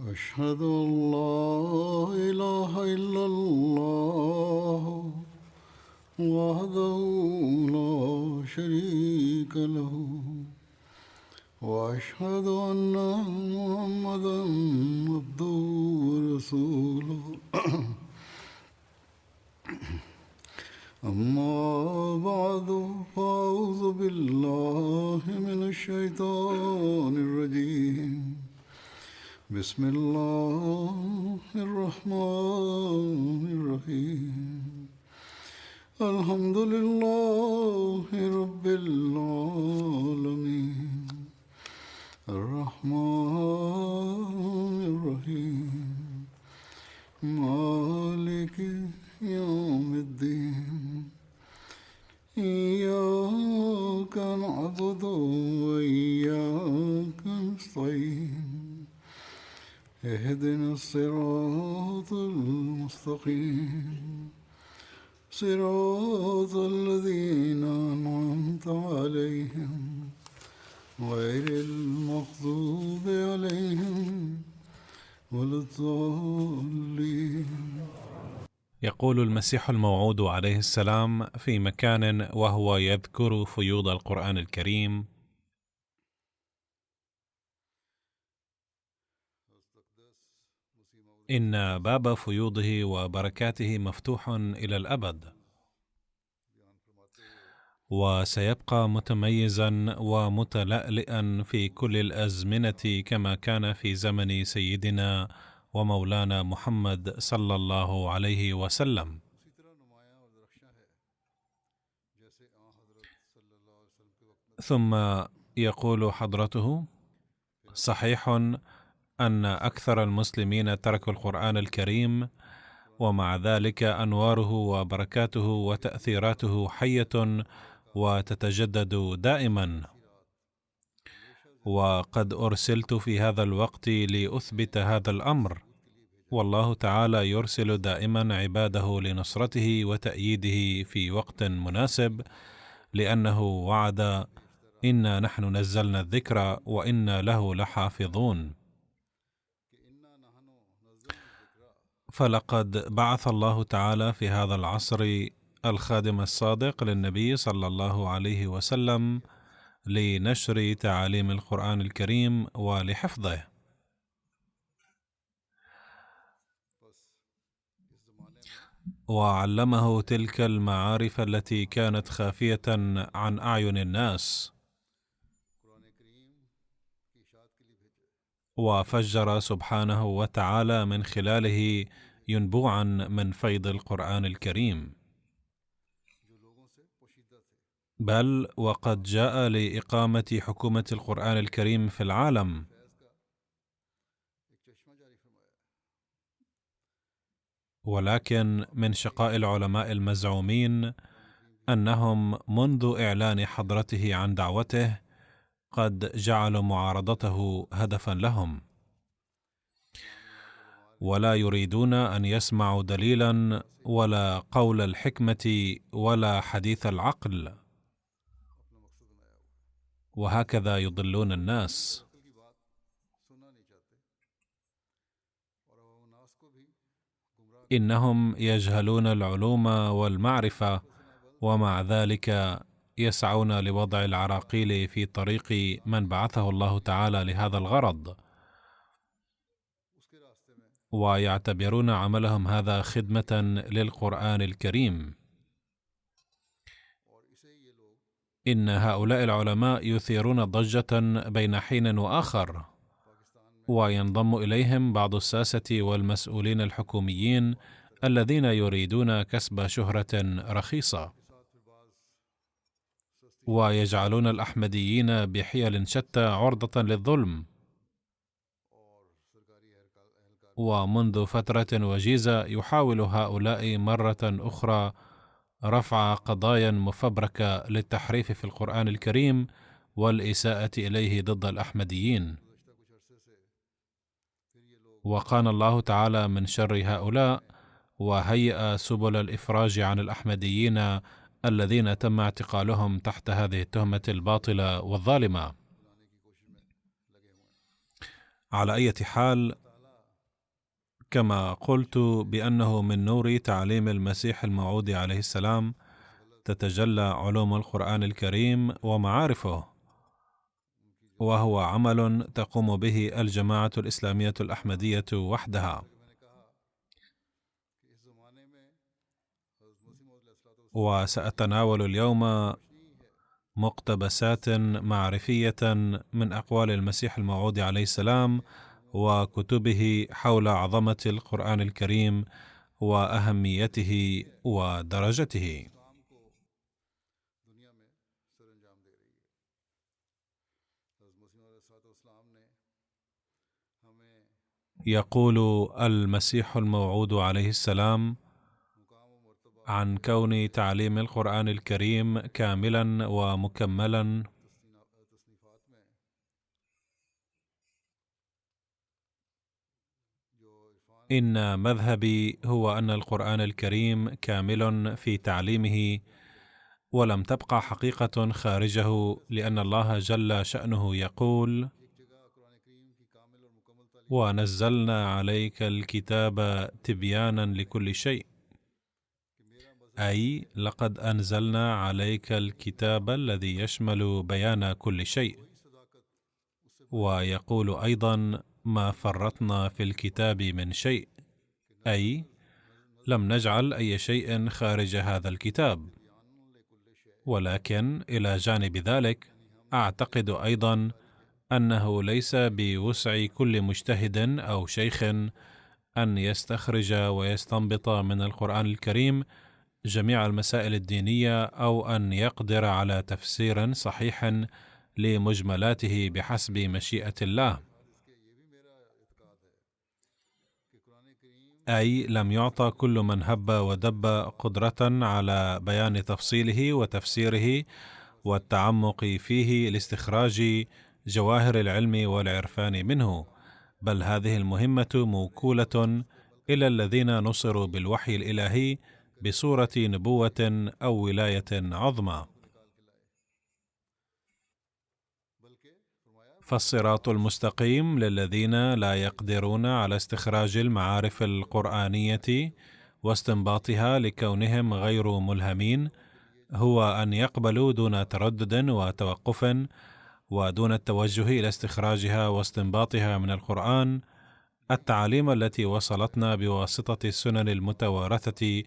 أشهد أن لا إله إلا الله وحده لا شريك له وأشهد أن محمدا عبده ورسوله أما بعد فأعوذ بالله من الشيطان الرجيم بسم الله الرحمن الرحيم الحمد لله رب العالمين الرحمن الرحيم مالك يوم الدين إياك نعبد وإياك نستعين اهدنا الصراط المستقيم صراط الذين أنعمت عليهم غير المغضوب عليهم ولا الضالين. يقول المسيح الموعود عليه السلام في مكان وهو يذكر فيوض القرآن الكريم: إن باب فيوضه وبركاته مفتوح إلى الأبد، وسيبقى متميزا ومتلألئا في كل الأزمنة كما كان في زمن سيدنا ومولانا محمد صلى الله عليه وسلم. ثم يقول حضرته: صحيح أن أكثر المسلمين تركوا القرآن الكريم، ومع ذلك أنواره وبركاته وتأثيراته حية وتتجدد دائما، وقد أرسلت في هذا الوقت لأثبت هذا الأمر، والله تعالى يرسل دائما عباده لنصرته وتأييده في وقت مناسب، لأنه وعد: إنا نحن نزلنا الذكر وإنا له لحافظون. فلقد بعث الله تعالى في هذا العصر الخادم الصادق للنبي صلى الله عليه وسلم لنشر تعاليم القرآن الكريم ولحفظه، وعلمه تلك المعارف التي كانت خافية عن أعين الناس، وفجر سبحانه وتعالى من خلاله ينبوعا من فيض القرآن الكريم، بل وقد جاء لإقامة حكومة القرآن الكريم في العالم، ولكن من شقاء العلماء المزعومين أنهم منذ إعلان حضرته عن دعوته قد جعلوا معارضته هدفا لهم، ولا يريدون أن يسمعوا دليلا ولا قول الحكمة ولا حديث العقل، وهكذا يضلون الناس. إنهم يجهلون العلوم والمعرفة، ومع ذلك يسعون لوضع العراقيل في طريق من بعثه الله تعالى لهذا الغرض، ويعتبرون عملهم هذا خدمة للقرآن الكريم. إن هؤلاء العلماء يثيرون ضجة بين حين وآخر، وينضم إليهم بعض الساسة والمسؤولين الحكوميين الذين يريدون كسب شهرة رخيصة، ويجعلون الأحمديين بحيل شتى عرضة للظلم. ومنذ فترة وجيزة يحاول هؤلاء مرة أخرى رفع قضايا مفبركة للتحريف في القرآن الكريم والإساءة إليه ضد الأحمديين، وقان الله تعالى من شر هؤلاء، وهيأ سبل الإفراج عن الأحمديين الذين تم اعتقالهم تحت هذه التهمة الباطلة والظالمة. على أي حال، كما قلت بأنه من نور تعليم المسيح الموعود عليه السلام تتجلى علوم القرآن الكريم ومعارفه، وهو عمل تقوم به الجماعة الإسلامية الأحمدية وحدها. وسأتناول اليوم مقتبسات معرفية من أقوال المسيح الموعود عليه السلام وكتبه حول عظمة القرآن الكريم وأهميته ودرجته. يقول المسيح الموعود عليه السلام عن كون تعليم القرآن الكريم كاملا ومكملا: إن مذهبي هو أن القرآن الكريم كامل في تعليمه، ولم تبقى حقيقة خارجه، لأن الله جل شأنه يقول: ونزلنا عليك الكتاب تبيانا لكل شيء، أي لقد أنزلنا عليك الكتاب الذي يشمل بيان كل شيء. ويقول أيضا: ما فرطنا في الكتاب من شيء، أي لم نجعل أي شيء خارج هذا الكتاب. ولكن إلى جانب ذلك أعتقد أيضا أنه ليس بوسع كل مجتهد أو شيخ أن يستخرج ويستنبط من القرآن الكريم جميع المسائل الدينية، أو أن يقدر على تفسير صحيح لمجملاته بحسب مشيئة الله. أي لم يعطى كل من هب ودب قدرة على بيان تفصيله وتفسيره والتعمق فيه لاستخراج جواهر العلم والعرفان منه، بل هذه المهمة موكولة إلى الذين نصروا بالوحي الإلهي بصورة نبوة أو ولاية عظمى. فالصراط المستقيم للذين لا يقدرون على استخراج المعارف القرآنية واستنباطها لكونهم غير ملهمين هو أن يقبلوا دون تردد وتوقف ودون التوجه إلى استخراجها واستنباطها من القرآن التعاليم التي وصلتنا بواسطة السنن المتوارثة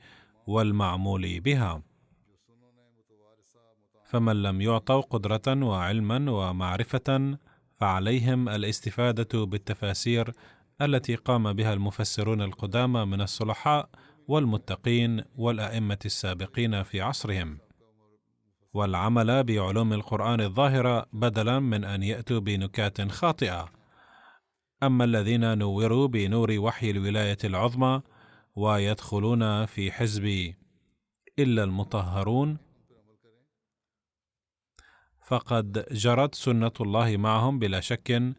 والمعمول بها. فمن لم يعطوا قدرة وعلما ومعرفة فعليهم الاستفادة بالتفاسير التي قام بها المفسرون القدامى من الصلحاء والمتقين والأئمة السابقين في عصرهم، والعمل بعلوم القرآن الظاهرة بدلا من أن يأتوا بنكات خاطئة. أما الذين نوروا بنور وحي الولاية العظمى ويدخلون في حزب إلا المطهرون فقد جرت سنة الله معهم بلا شك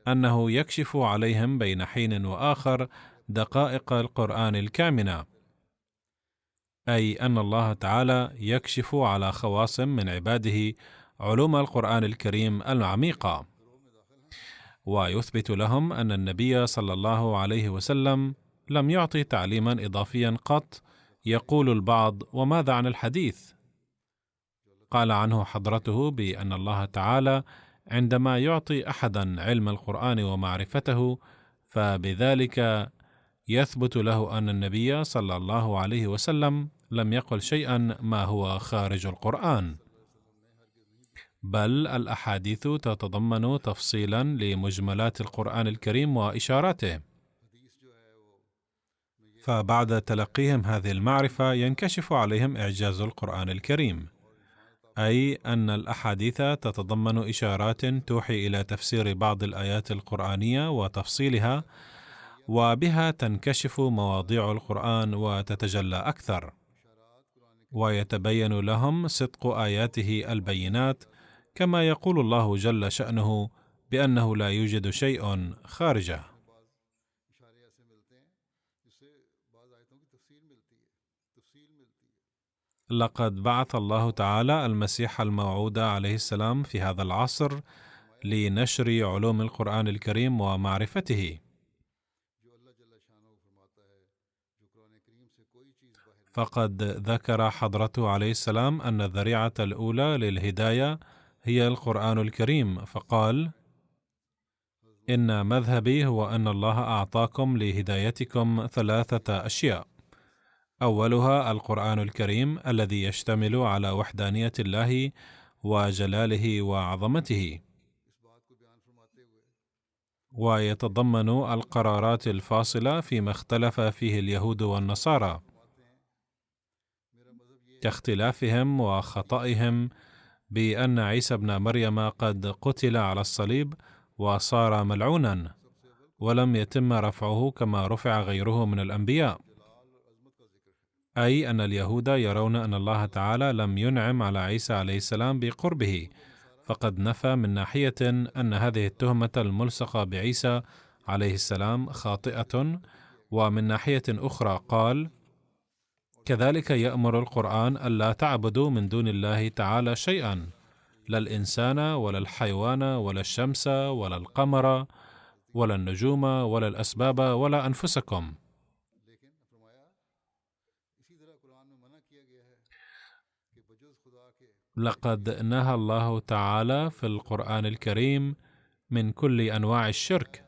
أنه يكشف عليهم بين حين وآخر دقائق القرآن الكامنة، أي أن الله تعالى يكشف على خواص من عباده علوم القرآن الكريم العميقة، ويثبت لهم أن النبي صلى الله عليه وسلم لم يعطي تعليما إضافيا قط. يقول البعض: وماذا عن الحديث؟ قال عنه حضرته بأن الله تعالى عندما يعطي أحدا علم القرآن ومعرفته فبذلك يثبت له أن النبي صلى الله عليه وسلم لم يقل شيئا ما هو خارج القرآن، بل الأحاديث تتضمن تفصيلا لمجملات القرآن الكريم وإشاراته. فبعد تلقيهم هذه المعرفة ينكشف عليهم إعجاز القرآن الكريم، أي أن الأحاديث تتضمن إشارات توحي إلى تفسير بعض الآيات القرآنية وتفصيلها، وبها تنكشف مواضيع القرآن وتتجلى أكثر، ويتبين لهم صدق آياته البينات، كما يقول الله جل شأنه بأنه لا يوجد شيء خارجه. لقد بعث الله تعالى المسيح الموعود عليه السلام في هذا العصر لنشر علوم القرآن الكريم ومعرفته، فقد ذكر حضرته عليه السلام أن الذريعة الأولى للهداية هي القرآن الكريم، فقال: إن مذهبي هو أن الله أعطاكم لهدايتكم 3 أشياء: أولها القرآن الكريم الذي يشتمل على وحدانية الله وجلاله وعظمته، ويتضمن القرارات الفاصلة فيما اختلف فيه اليهود والنصارى، كاختلافهم وخطئهم بأن عيسى ابن مريم قد قتل على الصليب وصار ملعونا ولم يتم رفعه كما رفع غيره من الأنبياء، أي أن اليهود يرون أن الله تعالى لم ينعم على عيسى عليه السلام بقربه، فقد نفى من ناحية أن هذه التهمة الملصقة بعيسى عليه السلام خاطئة، ومن ناحية أخرى قال: كذلك يأمر القرآن ألا تعبدوا من دون الله تعالى شيئا، لا الإنسان ولا الحيوان ولا الشمس ولا القمر ولا النجوم ولا الأسباب ولا أنفسكم. لقد نهى الله تعالى في القرآن الكريم من كل أنواع الشرك،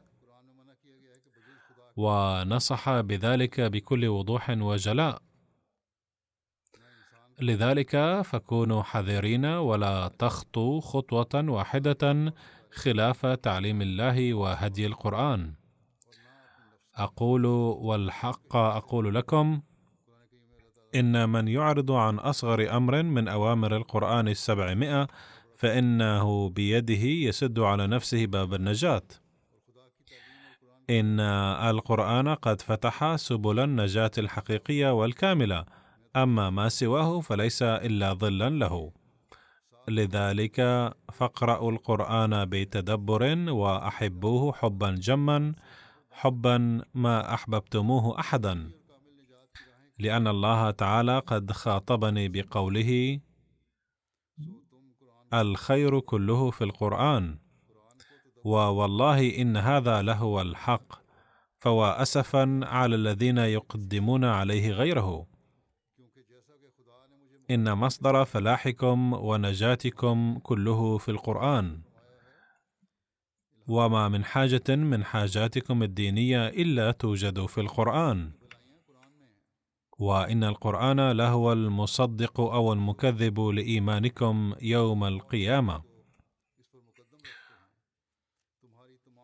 ونصح بذلك بكل وضوح وجلاء. لذلك فكونوا حذرين ولا تخطوا خطوة واحدة خلاف تعليم الله وهدي القرآن. أقول والحق أقول لكم: إن من يعرض عن أصغر أمر من أوامر القرآن 700 فإنه بيده يسد على نفسه باب النجاة. إن القرآن قد فتح سبل النجاة الحقيقية والكاملة، أما ما سواه فليس إلا ظلا له. لذلك فاقرأوا القرآن بتدبر وأحبوه حبا جما، حبا ما أحببتموه أحدا، لأن الله تعالى قد خاطبني بقوله: الخير كله في القرآن، ووالله إن هذا لهو الحق، فوأسفا على الذين يقدمون عليه غيره. إن مصدر فلاحكم ونجاتكم كله في القرآن، وما من حاجة من حاجاتكم الدينية إلا توجد في القرآن، وإن القرآن لهو المصدق أو المكذب لإيمانكم يوم القيامة.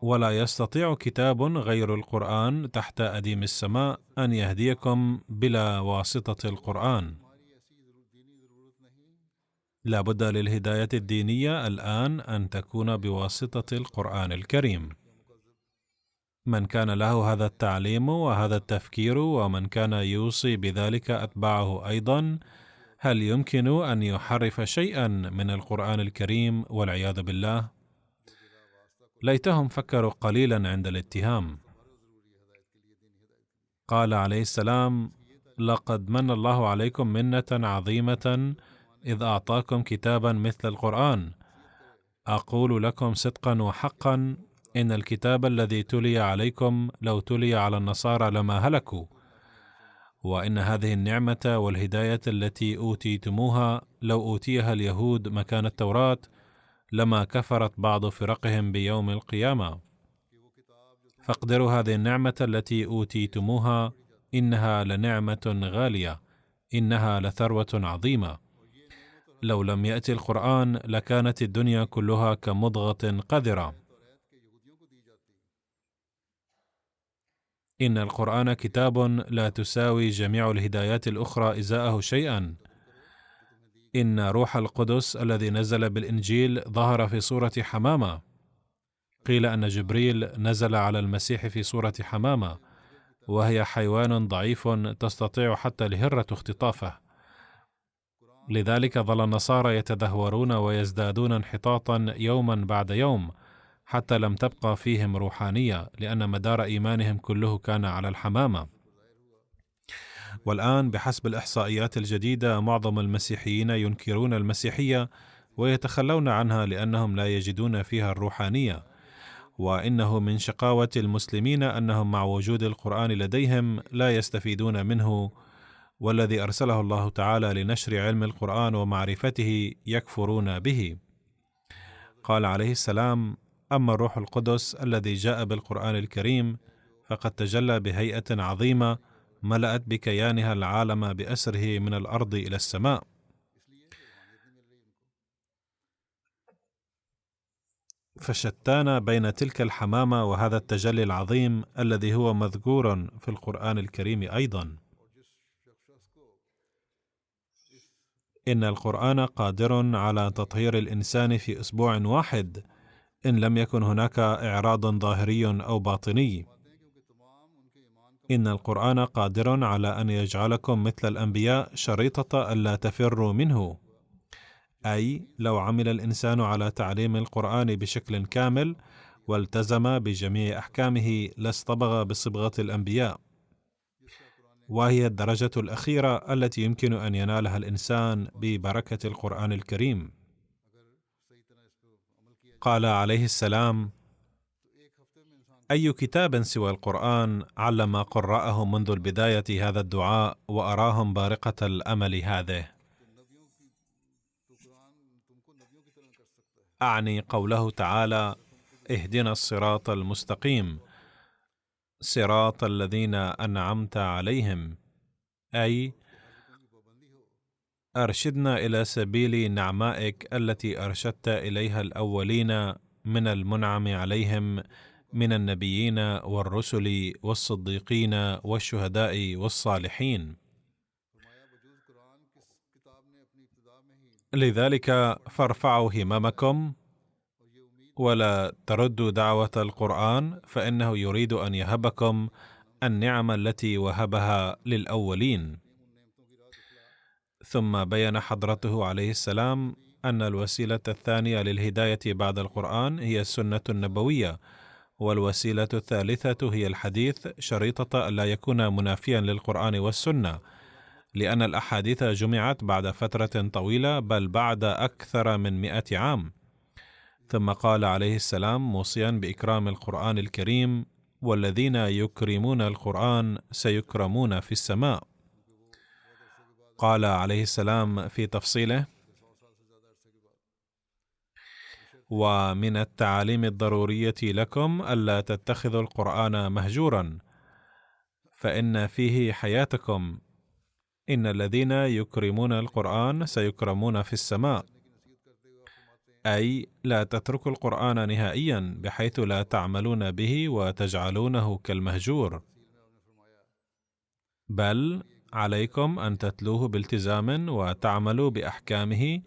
ولا يستطيع كتاب غير القرآن تحت أديم السماء أن يهديكم بلا واسطة القرآن. لا بد للهداية الدينية الآن أن تكون بواسطة القرآن الكريم. من كان له هذا التعليم وهذا التفكير ومن كان يوصي بذلك أتباعه أيضا، هل يمكن أن يحرف شيئا من القرآن الكريم والعياذ بالله؟ ليتهم فكروا قليلا عند الاتهام. قال عليه السلام: لقد من الله عليكم منة عظيمة إذ أعطاكم كتابا مثل القرآن. أقول لكم صدقا وحقا إن الكتاب الذي تلي عليكم لو تلي على النصارى لما هلكوا، وإن هذه النعمة والهداية التي أوتيتموها لو أوتيها اليهود مكان التوراة لما كفرت بعض فرقهم بيوم القيامة. فاقدروا هذه النعمة التي أوتيتموها، إنها لنعمة غالية، إنها لثروة عظيمة. لو لم يأتي القرآن لكانت الدنيا كلها كمضغة قذرة. إن القرآن كتاب لا تساوي جميع الهدايات الأخرى إزاءه شيئا. إن روح القدس الذي نزل بالإنجيل ظهر في صورة حمامة. قيل أن جبريل نزل على المسيح في صورة حمامة، وهي حيوان ضعيف تستطيع حتى الهرة اختطافه. لذلك ظل النصارى يتدهورون ويزدادون انحطاطا يوما بعد يوم، حتى لم تبقى فيهم روحانية، لأن مدار إيمانهم كله كان على الحمامة. والآن بحسب الإحصائيات الجديدة معظم المسيحيين ينكرون المسيحية ويتخلون عنها لأنهم لا يجدون فيها الروحانية. وإنه من شقاوة المسلمين أنهم مع وجود القرآن لديهم لا يستفيدون منه والذي أرسله الله تعالى لنشر علم القرآن ومعرفته يكفرون به. قال عليه السلام: أما الروح القدس الذي جاء بالقرآن الكريم فقد تجلى بهيئة عظيمة ملأت بكيانها العالم بأسره من الأرض إلى السماء. فشتان بين تلك الحمامة وهذا التجلي العظيم الذي هو مذكور في القرآن الكريم أيضا. إن القرآن قادر على تطهير الإنسان في أسبوع واحد إن لم يكن هناك إعراض ظاهري أو باطني. إن القرآن قادر على أن يجعلكم مثل الأنبياء شريطة ألا تفروا منه، أي لو عمل الإنسان على تعليم القرآن بشكل كامل والتزم بجميع أحكامه لاصطبغ بصبغة الأنبياء، وهي الدرجة الأخيرة التي يمكن أن ينالها الإنسان ببركة القرآن الكريم. قال عليه السلام: أي كتاب سوى القرآن علم قراءه منذ البداية هذا الدعاء وأراهم بارقة الأمل هذه. أعني قوله تعالى: اهدنا الصراط المستقيم صراط الذين أنعمت عليهم، أي أرشدنا إلى سبيل نعمائك التي أرشدت إليها الأولين من المنعم عليهم من النبيين والرسل والصديقين والشهداء والصالحين. لذلك فارفعوا هممكم ولا تردوا دعوة القرآن، فإنه يريد أن يهبكم النعم التي وهبها للأولين. ثم بين حضرته عليه السلام أن الوسيلة الثانية للهداية بعد القرآن هي السنة النبوية، والوسيلة الثالثة هي الحديث، شريطة ألا يكون منافيا للقرآن والسنة، لأن الأحاديث جمعت بعد فترة طويلة، بل بعد أكثر من 100 عام. ثم قال عليه السلام موصيا بإكرام القرآن الكريم: والذين يكرمون القرآن سيكرمون في السماء. قال عليه السلام في تفصيله: ومن التعاليم الضرورية لكم ألا تتخذوا القرآن مهجورا، فإن فيه حياتكم، إن الذين يكرمون القرآن سيكرمون في السماء، أي لا تتركوا القرآن نهائيا بحيث لا تعملون به وتجعلونه كالمهجور، بل عليكم أن تتلوه بالتزام وتعملوا بأحكامه،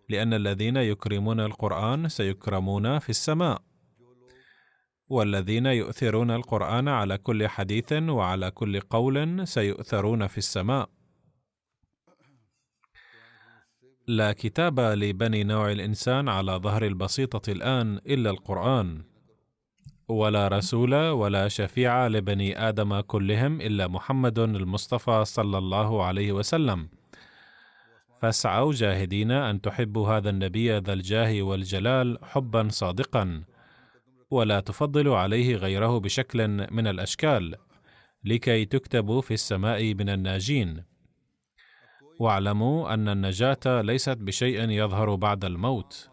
لأن الذين يكرمون القرآن سيكرمون في السماء، والذين يؤثرون القرآن على كل حديث وعلى كل قول سيؤثرون في السماء. لا كتاب لبني نوع الإنسان على ظهر البسيطة الآن إلا القرآن، ولا رسول ولا شفيع لبني آدم كلهم إلا محمد المصطفى صلى الله عليه وسلم. فاسعوا جاهدين أن تحبوا هذا النبي ذا الجاه والجلال حبا صادقا، ولا تفضلوا عليه غيره بشكل من الأشكال، لكي تكتبوا في السماء من الناجين. واعلموا أن النجاة ليست بشيء يظهر بعد الموت،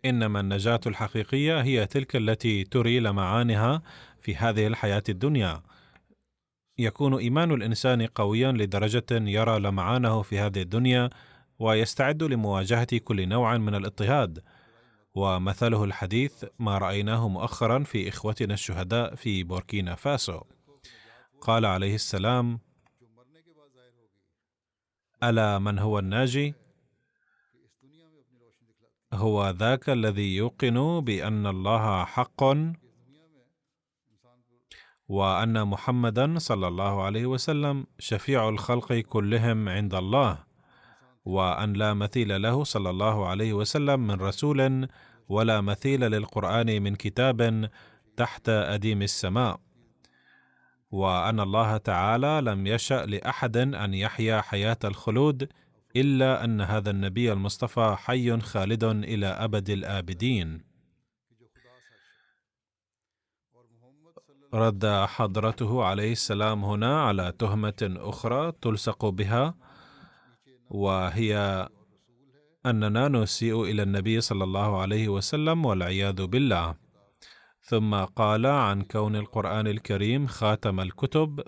إنما النجاة الحقيقية هي تلك التي تري لمعانها في هذه الحياة الدنيا. يكون إيمان الإنسان قويا لدرجة يرى لمعانه في هذه الدنيا ويستعد لمواجهة كل نوع من الاضطهاد، ومثله الحديث ما رأيناه مؤخرا في إخوتنا الشهداء في بوركينا فاسو. قال عليه السلام: ألا من هو الناجي؟ هو ذاك الذي يوقن بأن الله حق، وأن محمدا صلى الله عليه وسلم شفيع الخلق كلهم عند الله، وأن لا مثيل له صلى الله عليه وسلم من رسول، ولا مثيل للقرآن من كتاب تحت أديم السماء، وأن الله تعالى لم يشأ لأحد أن يحيا حياة الخلود إلا أن هذا النبي المصطفى حي خالد إلى أبد الآبدين. رد حضرته عليه السلام هنا على تهمة أخرى تلصق بها، وهي أننا نسيء إلى النبي صلى الله عليه وسلم والعياذ بالله. ثم قال عن كون القرآن الكريم خاتم الكتب.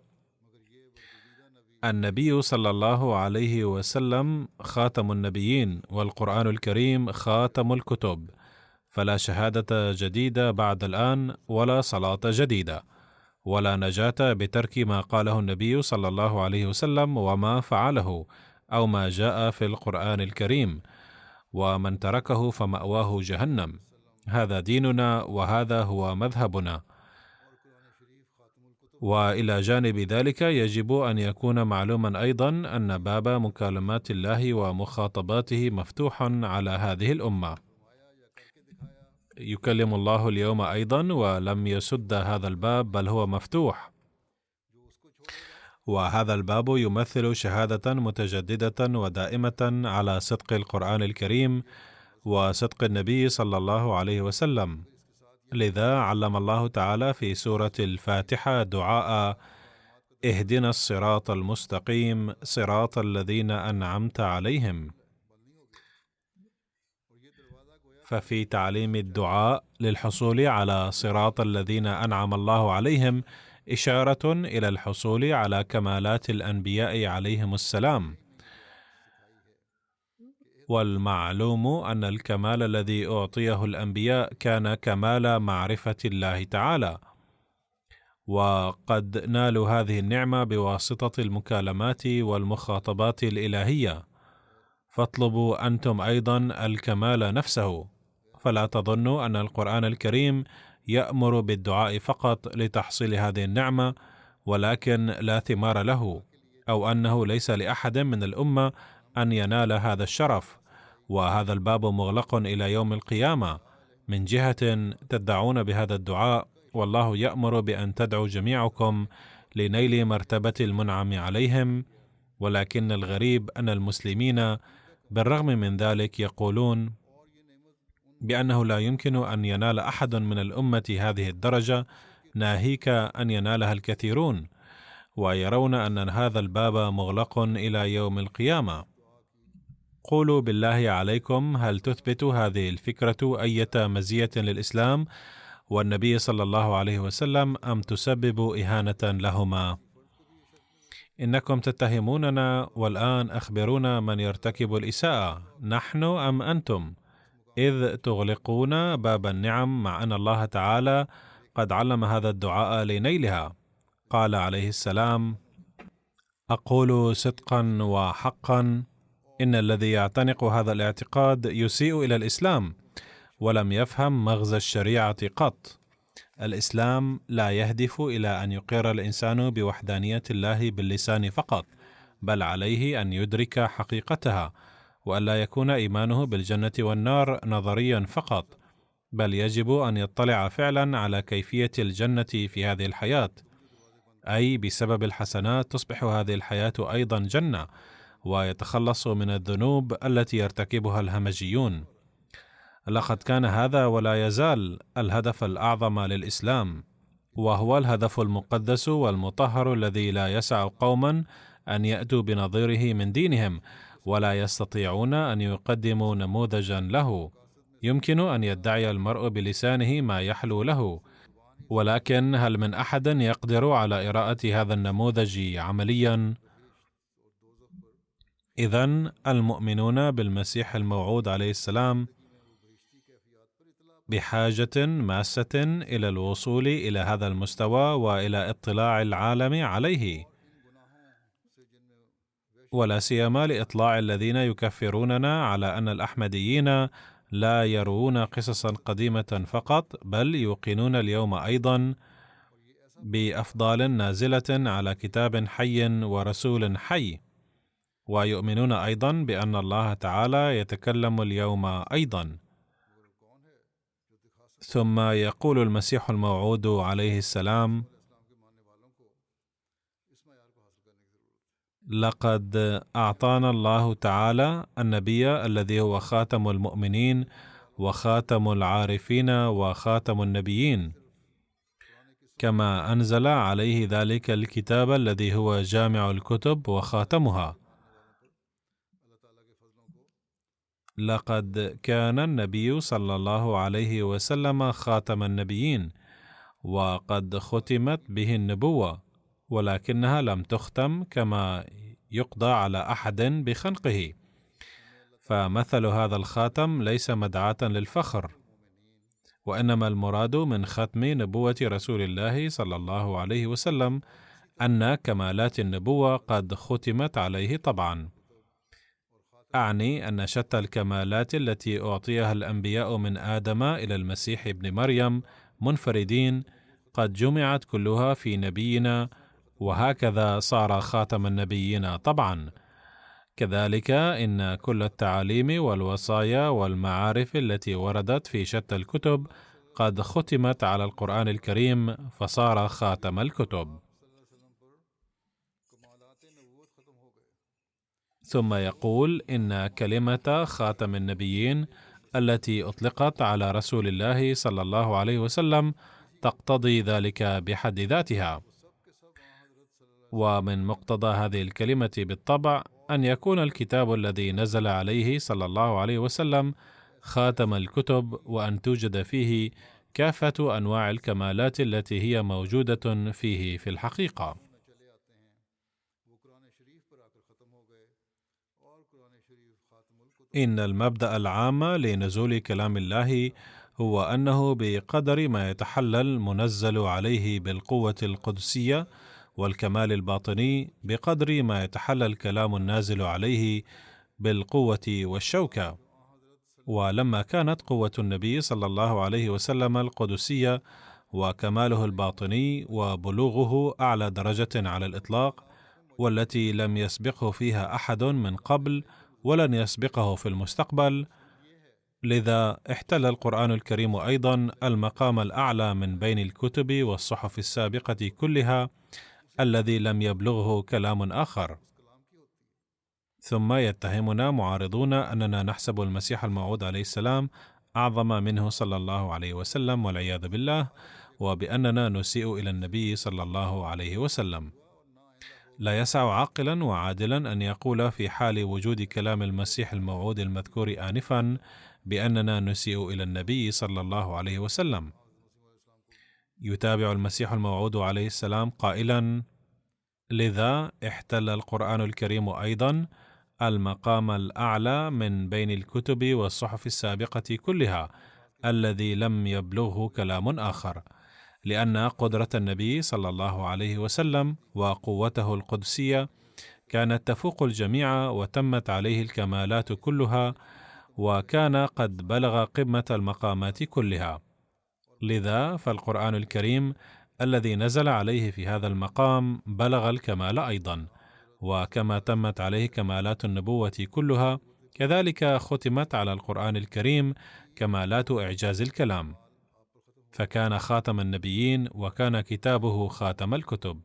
النبي صلى الله عليه وسلم خاتم النبيين، والقرآن الكريم خاتم الكتب، فلا شهادة جديدة بعد الآن، ولا صلاة جديدة، ولا نجاة بترك ما قاله النبي صلى الله عليه وسلم وما فعله أو ما جاء في القرآن الكريم، ومن تركه فمأواه جهنم. هذا ديننا وهذا هو مذهبنا. وإلى جانب ذلك يجب أن يكون معلوما أيضا أن باب مكالمات الله ومخاطباته مفتوح على هذه الأمة. يكلم الله اليوم أيضا ولم يسد هذا الباب، بل هو مفتوح، وهذا الباب يمثل شهادة متجددة ودائمة على صدق القرآن الكريم وصدق النبي صلى الله عليه وسلم. لذا علم الله تعالى في سورة الفاتحة دعاء اهدنا الصراط المستقيم صراط الذين أنعمت عليهم. ففي تعليم الدعاء للحصول على صراط الذين أنعم الله عليهم إشارة إلى الحصول على كمالات الأنبياء عليهم السلام. والمعلوم أن الكمال الذي أعطيه الأنبياء كان كمال معرفة الله تعالى، وقد نالوا هذه النعمة بواسطة المكالمات والمخاطبات الإلهية، فاطلبوا أنتم أيضا الكمال نفسه. فلا تظنوا أن القرآن الكريم يأمر بالدعاء فقط لتحصيل هذه النعمة ولكن لا ثمار له، أو أنه ليس لأحد من الأمة أن ينال هذا الشرف، وهذا الباب مغلق إلى يوم القيامة. من جهة تدعون بهذا الدعاء، والله يأمر بأن تدعوا جميعكم لنيل مرتبة المنعم عليهم، ولكن الغريب أن المسلمين بالرغم من ذلك يقولون بأنه لا يمكن أن ينال أحد من الأمة هذه الدرجة، ناهيك أن ينالها الكثيرون، ويرون أن هذا الباب مغلق إلى يوم القيامة. قولوا بالله عليكم، هل تثبت هذه الفكرة أية مزية للإسلام والنبي صلى الله عليه وسلم، أم تسبب إهانة لهما؟ إنكم تتهموننا، والآن أخبرونا من يرتكب الإساءة، نحن أم أنتم؟ إذ تغلقون باب النعم مع أن الله تعالى قد علم هذا الدعاء لنيلها. قال عليه السلام: أقول صدقا وحقا إن الذي يعتنق هذا الاعتقاد يسيء إلى الإسلام ولم يفهم مغزى الشريعة قط. الإسلام لا يهدف إلى أن يقر الإنسان بوحدانية الله باللسان فقط، بل عليه أن يدرك حقيقتها، وألا يكون إيمانه بالجنة والنار نظريا فقط، بل يجب أن يطلع فعلا على كيفية الجنة في هذه الحياة، أي بسبب الحسنات تصبح هذه الحياة أيضا جنة، ويتخلص من الذنوب التي يرتكبها الهمجيون. لقد كان هذا ولا يزال الهدف الأعظم للإسلام، وهو الهدف المقدس والمطهر الذي لا يسع قوما أن يأتوا بنظيره من دينهم، ولا يستطيعون أن يقدموا نموذجا له. يمكن أن يدعي المرء بلسانه ما يحلو له، ولكن هل من أحد يقدر على إراءة هذا النموذج عمليا؟ إذن المؤمنون بالمسيح الموعود عليه السلام بحاجة ماسة إلى الوصول إلى هذا المستوى وإلى اطلاع العالم عليه، ولا سيما لإطلاع الذين يكفروننا على أن الأحمديين لا يروون قصصا قديمة فقط، بل يوقنون اليوم أيضا بأفضال نازلة على كتاب حي ورسول حي، ويؤمنون أيضا بأن الله تعالى يتكلم اليوم أيضا. ثم يقول المسيح الموعود عليه السلام: لقد أعطانا الله تعالى النبي الذي هو خاتم المؤمنين وخاتم العارفين وخاتم النبيين، كما أنزل عليه ذلك الكتاب الذي هو جامع الكتب وخاتمها. لقد كان النبي صلى الله عليه وسلم خاتم النبيين، وقد ختمت به النبوة، ولكنها لم تختم كما يقضى على أحد بخنقه، فمثل هذا الخاتم ليس مدعاة للفخر، وإنما المراد من ختم نبوة رسول الله صلى الله عليه وسلم أن كمالات النبوة قد ختمت عليه طبعا. أعني أن شتى الكمالات التي أعطيها الأنبياء من آدم إلى المسيح ابن مريم منفردين قد جمعت كلها في نبينا، وهكذا صار خاتم النبيين طبعا. كذلك إن كل التعاليم والوصايا والمعارف التي وردت في شتى الكتب قد ختمت على القرآن الكريم فصار خاتم الكتب. ثم يقول إن كلمة خاتم النبيين التي أطلقت على رسول الله صلى الله عليه وسلم تقتضي ذلك بحد ذاتها، ومن مقتضى هذه الكلمة بالطبع أن يكون الكتاب الذي نزل عليه صلى الله عليه وسلم خاتم الكتب، وأن توجد فيه كافة أنواع الكمالات التي هي موجودة فيه في الحقيقة. إن المبدأ العام لنزول كلام الله هو أنه بقدر ما يتحلى المنزل عليه بالقوة القدسية والكمال الباطني، بقدر ما يتحلى الكلام النازل عليه بالقوة والشوكة. ولما كانت قوة النبي صلى الله عليه وسلم القدسية وكماله الباطني وبلوغه أعلى درجة على الإطلاق، والتي لم يسبقه فيها أحد من قبل ولن يسبقه في المستقبل، لذا احتل القرآن الكريم أيضا المقام الأعلى من بين الكتب والصحف السابقة كلها، الذي لم يبلغه كلام آخر. ثم يتهمنا معارضون أننا نحسب المسيح الموعود عليه السلام أعظم منه صلى الله عليه وسلم والعياذ بالله، وبأننا نسيء إلى النبي صلى الله عليه وسلم. لا يسع عاقلا وعادلا أن يقول في حال وجود كلام المسيح الموعود المذكور آنفا بأننا نسيء إلى النبي صلى الله عليه وسلم. يتابع المسيح الموعود عليه السلام قائلا: لذا احتل القرآن الكريم أيضا المقام الأعلى من بين الكتب والصحف السابقة كلها، الذي لم يبلغه كلام آخر، لأن قدرة النبي صلى الله عليه وسلم وقوته القدسية كانت تفوق الجميع، وتمت عليه الكمالات كلها، وكان قد بلغ قمة المقامات كلها. لذا فالقرآن الكريم الذي نزل عليه في هذا المقام بلغ الكمال أيضا، وكما تمت عليه كمالات النبوة كلها، كذلك ختمت على القرآن الكريم كمالات إعجاز الكلام، فكان خاتم النبيين، وكان كتابه خاتم الكتب،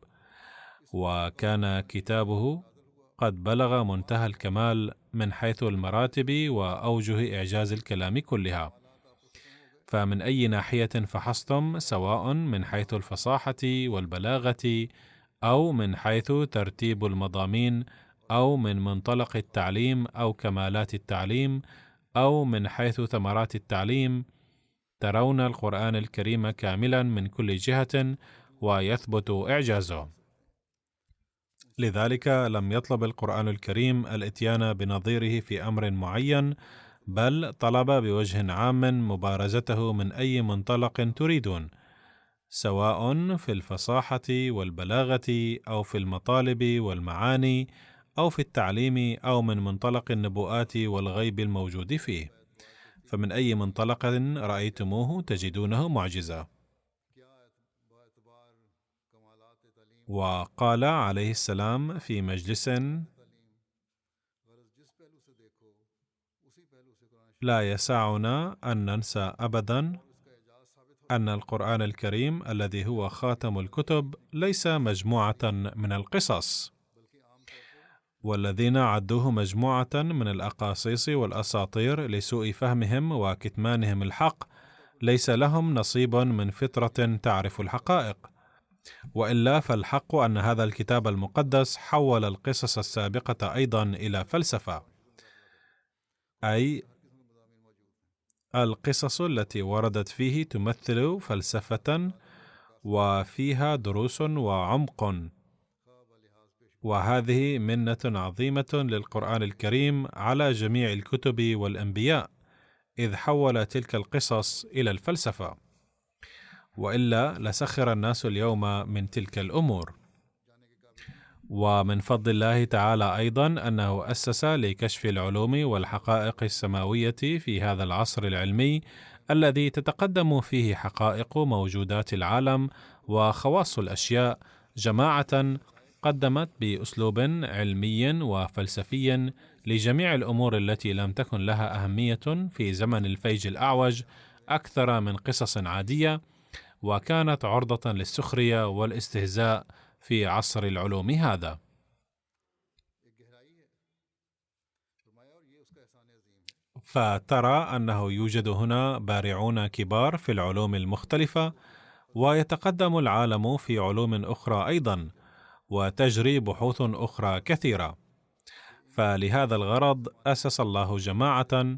وكان كتابه قد بلغ منتهى الكمال من حيث المراتب وأوجه إعجاز الكلام كلها. فمن أي ناحية فحصتم، سواء من حيث الفصاحة والبلاغة، أو من حيث ترتيب المضامين، أو من منطلق التعليم أو كمالات التعليم، أو من حيث ثمرات التعليم، ترون القرآن الكريم كاملا من كل جهة، ويثبت إعجازه. لذلك لم يطلب القرآن الكريم الإتيان بنظيره في أمر معين، بل طلب بوجه عام مبارزته من أي منطلق تريدون، سواء في الفصاحة والبلاغة، أو في المطالب والمعاني، أو في التعليم، أو من منطلق النبوءات والغيب الموجود فيه، فمن أي منطلق رأيتموه تجدونه معجزة. وقال عليه السلام في مجلس: لا يسعنا أن ننسى أبدا أن القرآن الكريم الذي هو خاتم الكتب ليس مجموعة من القصص، والذين عدوه مجموعة من الأقاصيص والأساطير لسوء فهمهم وكتمانهم الحق ليس لهم نصيب من فطرة تعرف الحقائق، وإلا فالحق أن هذا الكتاب المقدس حول القصص السابقة أيضا إلى فلسفة، أي القصص التي وردت فيه تمثل فلسفة وفيها دروس وعمق. وهذه منة عظيمة للقرآن الكريم على جميع الكتب والأنبياء، إذ حول تلك القصص إلى الفلسفة، وإلا لسخر الناس اليوم من تلك الأمور. ومن فضل الله تعالى أيضا أنه أسس لكشف العلوم والحقائق السماوية في هذا العصر العلمي الذي تتقدم فيه حقائق موجودات العالم وخواص الأشياء، جماعة قدمت بأسلوب علمي وفلسفي لجميع الأمور التي لم تكن لها أهمية في زمن الفيج الأعوج أكثر من قصص عادية، وكانت عرضة للسخرية والاستهزاء في عصر العلوم هذا. فترى أنه يوجد هنا بارعون كبار في العلوم المختلفة، ويتقدم العالم في علوم أخرى أيضا، وتجري بحوث أخرى كثيرة. فلهذا الغرض أسس الله جماعة،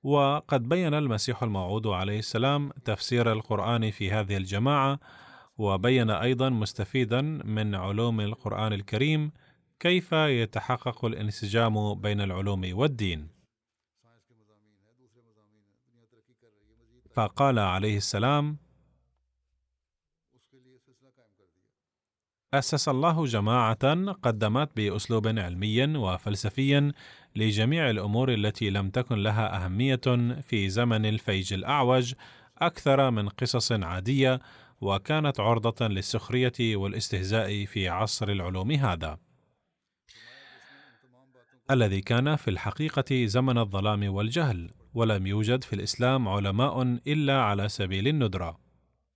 وقد بين المسيح الموعود عليه السلام تفسير القرآن في هذه الجماعة، وبين أيضا مستفيدا من علوم القرآن الكريم كيف يتحقق الانسجام بين العلوم والدين. فقال عليه السلام: أسس الله جماعة قدمت بأسلوب علمي وفلسفي لجميع الأمور التي لم تكن لها أهمية في زمن الفيج الأعوج أكثر من قصص عادية، وكانت عرضة للسخرية والاستهزاء في عصر العلوم هذا الذي كان في الحقيقة زمن الظلام والجهل، ولم يوجد في الإسلام علماء إلا على سبيل الندرة.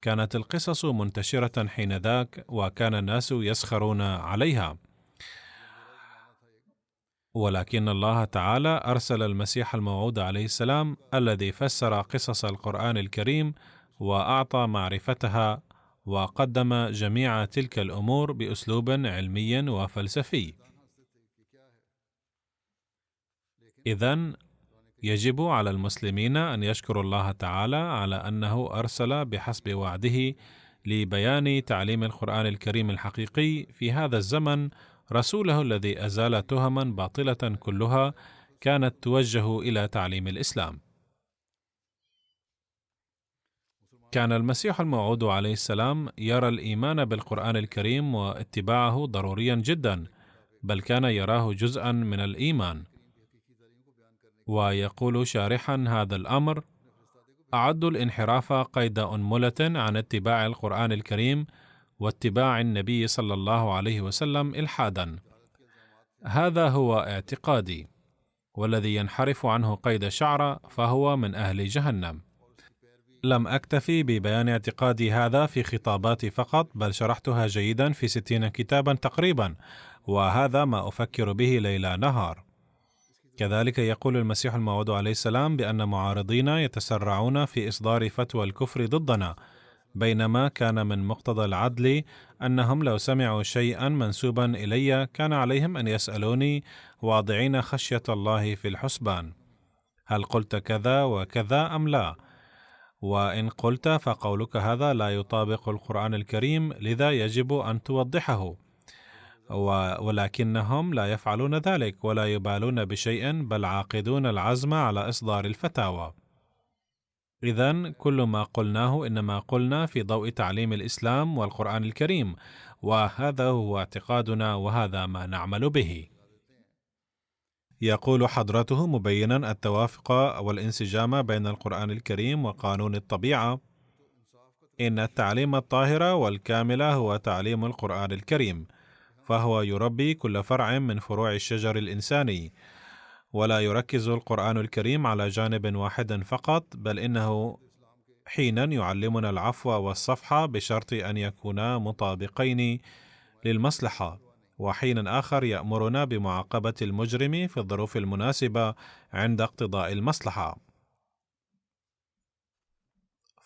كانت القصص منتشرة حينذاك، وكان الناس يسخرون عليها، ولكن الله تعالى أرسل المسيح الموعود عليه السلام الذي فسر قصص القرآن الكريم وأعطى معرفتها، وقدم جميع تلك الأمور بأسلوب علمي وفلسفي. إذن يجب على المسلمين أن يشكروا الله تعالى على أنه أرسل بحسب وعده لبيان تعليم القرآن الكريم الحقيقي في هذا الزمن رسوله الذي أزال تهما باطلة كلها كانت توجه إلى تعليم الإسلام. كان المسيح الموعود عليه السلام يرى الإيمان بالقرآن الكريم واتباعه ضروريا جدا، بل كان يراه جزءا من الإيمان، ويقول شارحا هذا الأمر: أعدوا الانحراف قيد أنملة عن اتباع القرآن الكريم واتباع النبي صلى الله عليه وسلم إلحادا. هذا هو اعتقادي، والذي ينحرف عنه قيد شعرة فهو من أهل جهنم. لم أكتفي ببيان اعتقادي هذا في خطاباتي فقط، بل شرحتها جيدا في 60 كتابا تقريبا، وهذا ما أفكر به ليل نهار. كذلك يقول المسيح الموعود عليه السلام بأن معارضين يتسرعون في إصدار فتوى الكفر ضدنا، بينما كان من مقتضى العدل أنهم لو سمعوا شيئا منسوبا إلي كان عليهم أن يسألوني واضعين خشية الله في الحسبان: هل قلت كذا وكذا أم لا؟ وإن قلت فقولك هذا لا يطابق القرآن الكريم، لذا يجب أن توضحه. ولكنهم لا يفعلون ذلك ولا يبالون بشيء، بل عاقدون العزم على إصدار الفتاوى. إذن كل ما قلناه إنما قلنا في ضوء تعليم الإسلام والقرآن الكريم، وهذا هو اعتقادنا وهذا ما نعمل به. يقول حضرته مبينا التوافق والانسجام بين القرآن الكريم وقانون الطبيعة: إن التعليم الطاهر والكامل هو تعليم القرآن الكريم، فهو يربي كل فرع من فروع الشجر الإنساني، ولا يركز القرآن الكريم على جانب واحد فقط، بل إنه حينا يعلمنا العفو والصفح بشرط أن يكونا مطابقين للمصلحة، وحينا آخر يأمرنا بمعاقبة المجرم في الظروف المناسبة عند اقتضاء المصلحة.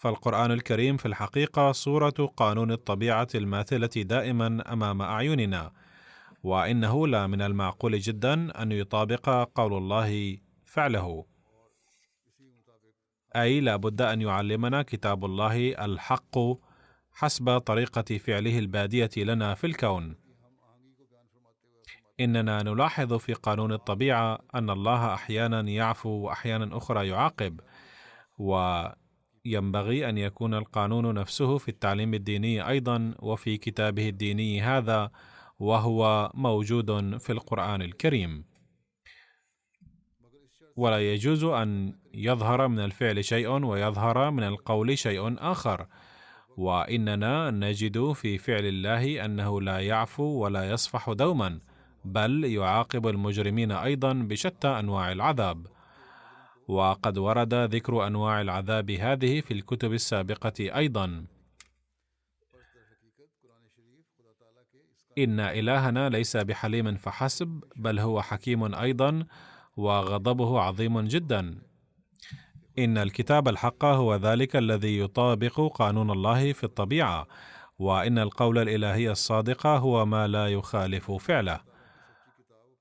فالقرآن الكريم في الحقيقة صورة قانون الطبيعة الماثلة دائما أمام أعيننا، وإنه لا من المعقول جدا أن يطابق قول الله فعله، أي لا بد أن يعلمنا كتاب الله الحق حسب طريقة فعله البادية لنا في الكون. إننا نلاحظ في قانون الطبيعة أن الله أحيانا يعفو وأحيانا أخرى يعاقب، وينبغي أن يكون القانون نفسه في التعليم الديني أيضا وفي كتابه الديني هذا، وهو موجود في القرآن الكريم. ولا يجوز أن يظهر من الفعل شيء ويظهر من القول شيء آخر، وإننا نجد في فعل الله أنه لا يعفو ولا يصفح دوما، بل يعاقب المجرمين أيضا بشتى أنواع العذاب. وقد ورد ذكر أنواع العذاب هذه في الكتب السابقة أيضا. إن إلهنا ليس بحليم فحسب، بل هو حكيم أيضا، وغضبه عظيم جدا. إن الكتاب الحق هو ذلك الذي يطابق قانون الله في الطبيعة، وإن القول الإلهي الصادق هو ما لا يخالف فعله.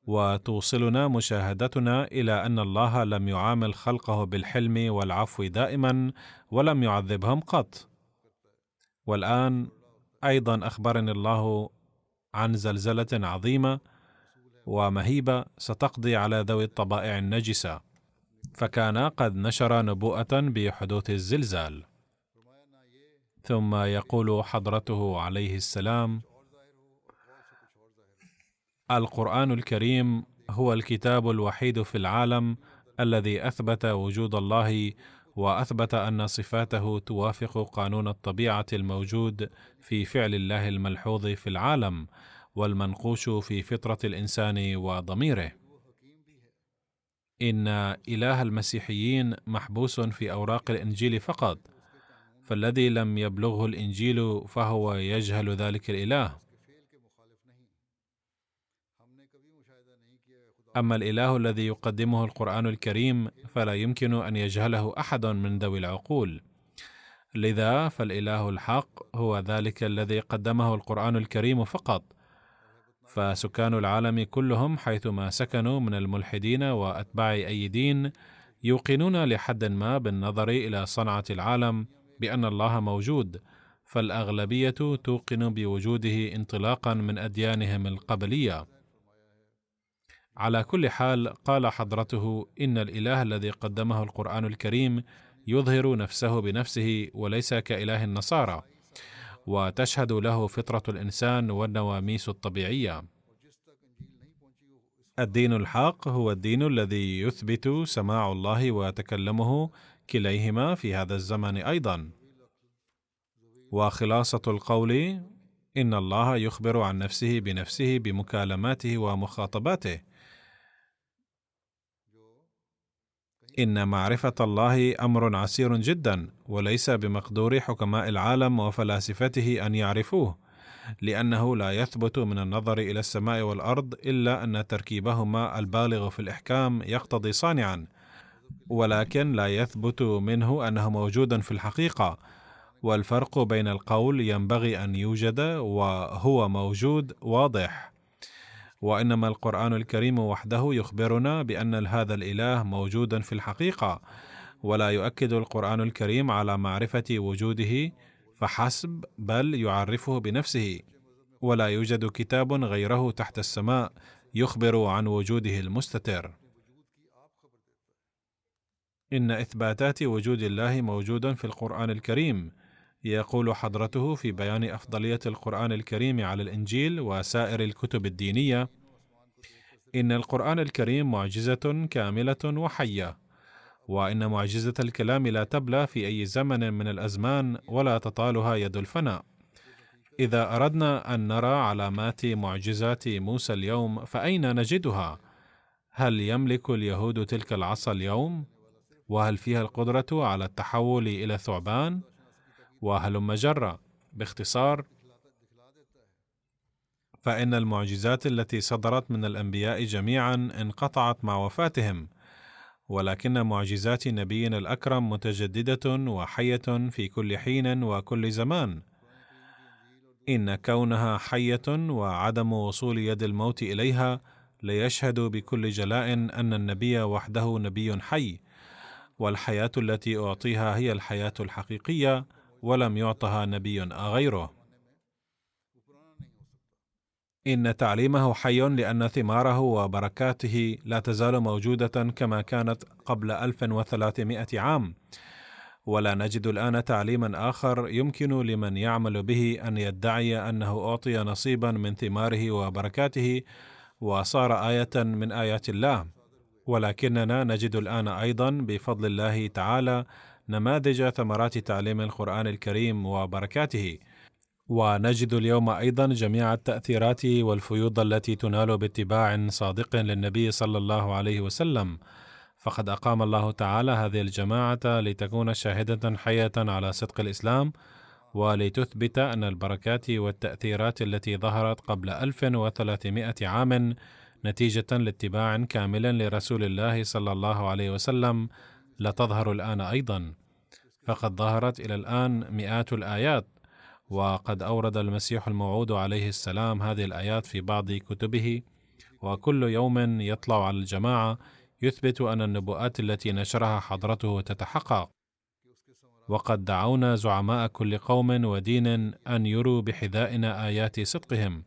وتوصلنا مشاهدتنا إلى أن الله لم يعامل خلقه بالحلم والعفو دائما، ولم يعذبهم قط. والآن أيضا أخبرني الله عن زلزلة عظيمة ومهيبة ستقضي على ذوي الطبائع النجسة، فكان قد نشر نبوءة بحدوث الزلزال. ثم يقول حضرته عليه السلام: القرآن الكريم هو الكتاب الوحيد في العالم الذي أثبت وجود الله، وأثبت أن صفاته توافق قانون الطبيعة الموجود في فعل الله الملحوظ في العالم، والمنقوش في فطرة الإنسان وضميره. إن إله المسيحيين محبوس في أوراق الإنجيل فقط، فالذي لم يبلغه الإنجيل فهو يجهل ذلك الإله. أما الإله الذي يقدمه القرآن الكريم فلا يمكن أن يجهله أحد من ذوي العقول. لذا فالإله الحق هو ذلك الذي قدمه القرآن الكريم فقط. فسكان العالم كلهم حيثما سكنوا من الملحدين وأتباع أي دين يوقنون لحد ما بالنظر إلى صنعة العالم بأن الله موجود، فالأغلبية توقن بوجوده انطلاقا من أديانهم القبلية. على كل حال، قال حضرته إن الإله الذي قدمه القرآن الكريم يظهر نفسه بنفسه وليس كإله النصارى، وتشهد له فطرة الإنسان والنواميس الطبيعية. الدين الحق هو الدين الذي يثبت سماع الله وتكلمه كليهما في هذا الزمن أيضا. وخلاصة القول إن الله يخبر عن نفسه بنفسه بمكالماته ومخاطباته. إن معرفة الله أمر عسير جدا، وليس بمقدور حكماء العالم وفلاسفته أن يعرفوه، لأنه لا يثبت من النظر إلى السماء والأرض إلا أن تركيبهما البالغ في الإحكام يقتضي صانعا، ولكن لا يثبت منه أنه موجود في الحقيقة. والفرق بين القول ينبغي أن يوجد وهو موجود واضح. وإنما القرآن الكريم وحده يخبرنا بأن هذا الإله موجود في الحقيقة، ولا يؤكد القرآن الكريم على معرفة وجوده فحسب، بل يعرفه بنفسه. ولا يوجد كتاب غيره تحت السماء يخبر عن وجوده المستتر. إن إثباتات وجود الله موجود في القرآن الكريم. يقول حضرته في بيان أفضلية القرآن الكريم على الإنجيل وسائر الكتب الدينية: إن القرآن الكريم معجزة كاملة وحية، وإن معجزة الكلام لا تبلى في أي زمن من الأزمان ولا تطالها يد الفناء. إذا أردنا أن نرى علامات معجزات موسى اليوم فأين نجدها؟ هل يملك اليهود تلك العصا اليوم؟ وهل فيها القدرة على التحول إلى ثعبان؟ وهلم جرة. باختصار، فإن المعجزات التي صدرت من الأنبياء جميعا انقطعت مع وفاتهم، ولكن معجزات نبينا الأكرم متجددة وحية في كل حين وكل زمان. إن كونها حية وعدم وصول يد الموت إليها ليشهد بكل جلاء أن النبي وحده نبي حي، والحياة التي أعطيها هي الحياة الحقيقية، ولم يعطها نبي غيره. إن تعليمه حي لأن ثماره وبركاته لا تزال موجودة كما كانت قبل 1300 عام، ولا نجد الآن تعليما آخر يمكن لمن يعمل به أن يدعي أنه أعطي نصيبا من ثماره وبركاته وصار آية من آيات الله. ولكننا نجد الآن أيضا بفضل الله تعالى نماذج ثمرات تعليم القرآن الكريم وبركاته، ونجد اليوم أيضا جميع التأثيرات والفيوض التي تنال باتباع صادق للنبي صلى الله عليه وسلم. فقد أقام الله تعالى هذه الجماعة لتكون شاهدة حية على صدق الإسلام، ولتثبت أن البركات والتأثيرات التي ظهرت قبل 1300 عام نتيجة لاتباع كامل لرسول الله صلى الله عليه وسلم لا تظهر الآن أيضا، فقد ظهرت إلى الآن مئات الآيات، وقد أورد المسيح الموعود عليه السلام هذه الآيات في بعض كتبه، وكل يوم يطلع على الجماعة يثبت أن النبوءات التي نشرها حضرته تتحقق. وقد دعونا زعماء كل قوم ودين أن يروا بحذائنا آيات صدقهم،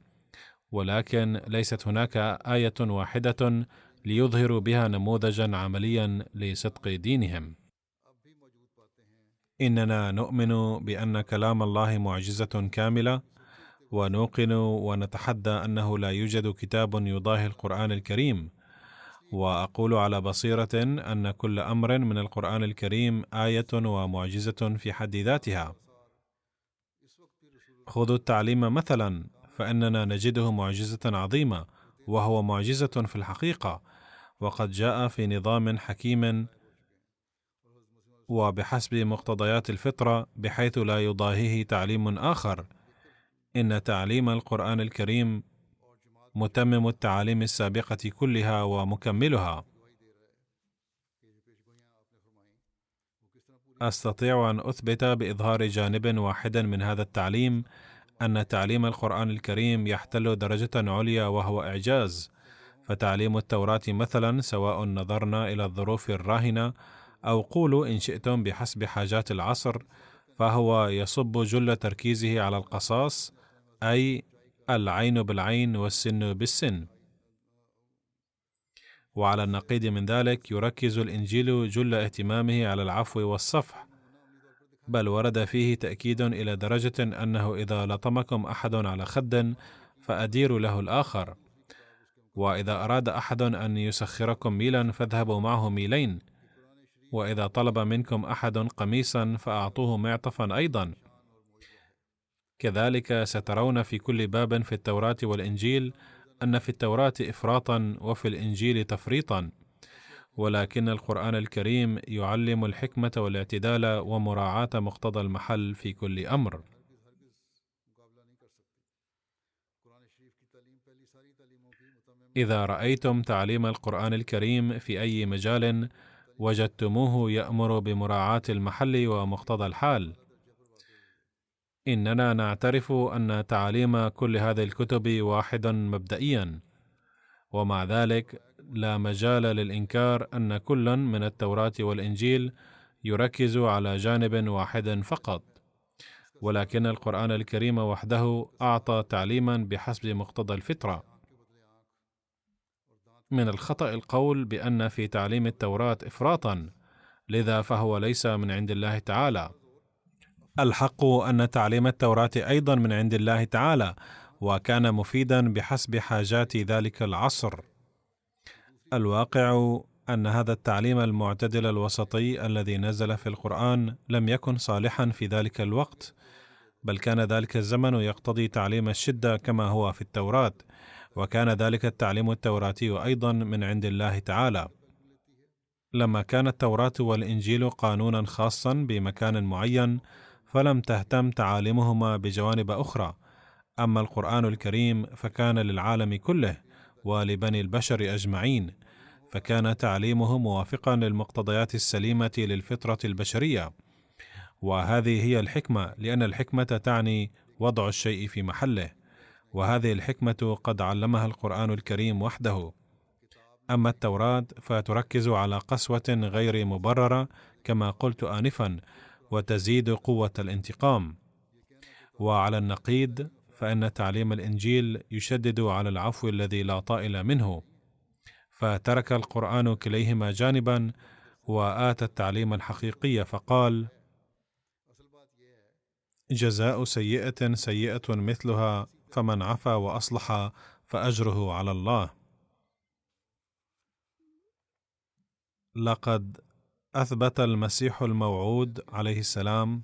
ولكن ليست هناك آية واحدة ليظهروا بها نموذجا عمليا لصدق دينهم. إننا نؤمن بأن كلام الله معجزة كاملة، ونوقن ونتحدى أنه لا يوجد كتاب يضاهي القرآن الكريم، وأقول على بصيرة أن كل أمر من القرآن الكريم آية ومعجزة في حد ذاتها. خذوا التعليم مثلا، فإننا نجده معجزة عظيمة، وهو معجزة في الحقيقة، وقد جاء في نظام حكيم وبحسب مقتضيات الفطرة بحيث لا يضاهيه تعليم آخر. إن تعليم القرآن الكريم متمم التعاليم السابقة كلها ومكملها. أستطيع أن أثبت بإظهار جانب واحد من هذا التعليم أن تعليم القرآن الكريم يحتل درجة عليا وهو إعجاز. فتعليم التوراة مثلا، سواء نظرنا إلى الظروف الراهنة أو قولوا إن شئتم بحسب حاجات العصر، فهو يصب جل تركيزه على القصاص، أي العين بالعين والسن بالسن. وعلى النقيض من ذلك يركز الإنجيل جل اهتمامه على العفو والصفح، بل ورد فيه تأكيد إلى درجة أنه إذا لطمكم أحد على خد فأديروا له الآخر، وإذا أراد أحد أن يسخركم ميلا فاذهبوا معه ميلين، وإذا طلب منكم أحد قميصا فأعطوه معطفا أيضا. كذلك سترون في كل باب في التوراة والإنجيل أن في التوراة إفراطا وفي الإنجيل تفريطا، ولكن القرآن الكريم يعلم الحكمة والاعتدال ومراعاة مقتضى المحل في كل أمر. إذا رأيتم تعليم القرآن الكريم في أي مجال وجدتموه يأمر بمراعاة المحل ومقتضى الحال. إننا نعترف أن تعاليم كل هذه الكتب واحدا مبدئيا، ومع ذلك لا مجال للإنكار أن كل من التوراة والإنجيل يركز على جانب واحد فقط، ولكن القرآن الكريم وحده أعطى تعليما بحسب مقتضى الفطرة. من الخطأ القول بأن في تعليم التوراة إفراطا، لذا فهو ليس من عند الله تعالى. الحق أن تعليم التوراة أيضا من عند الله تعالى، وكان مفيدا بحسب حاجات ذلك العصر. الواقع أن هذا التعليم المعتدل الوسطي الذي نزل في القرآن لم يكن صالحا في ذلك الوقت، بل كان ذلك الزمن يقتضي تعليم الشدة كما هو في التوراة، وكان ذلك التعليم التوراتي أيضا من عند الله تعالى. لما كانت التوراة والإنجيل قانونا خاصا بمكان معين، فلم تهتم تعاليمهما بجوانب أخرى. أما القرآن الكريم فكان للعالم كله ولبني البشر أجمعين، فكان تعليمه موافقا للمقتضيات السليمة للفطرة البشرية، وهذه هي الحكمة، لأن الحكمة تعني وضع الشيء في محله، وهذه الحكمة قد علمها القرآن الكريم وحده. أما التوراة فتركز على قسوة غير مبررة كما قلت آنفا، وتزيد قوة الانتقام. وعلى النقيض فإن تعليم الإنجيل يشدد على العفو الذي لا طائل منه، فترك القرآن كليهما جانبا وآتى التعليم الحقيقي فقال: جزاء سيئة سيئة مثلها، فمن عفا وأصلح فأجره على الله. لقد أثبت المسيح الموعود عليه السلام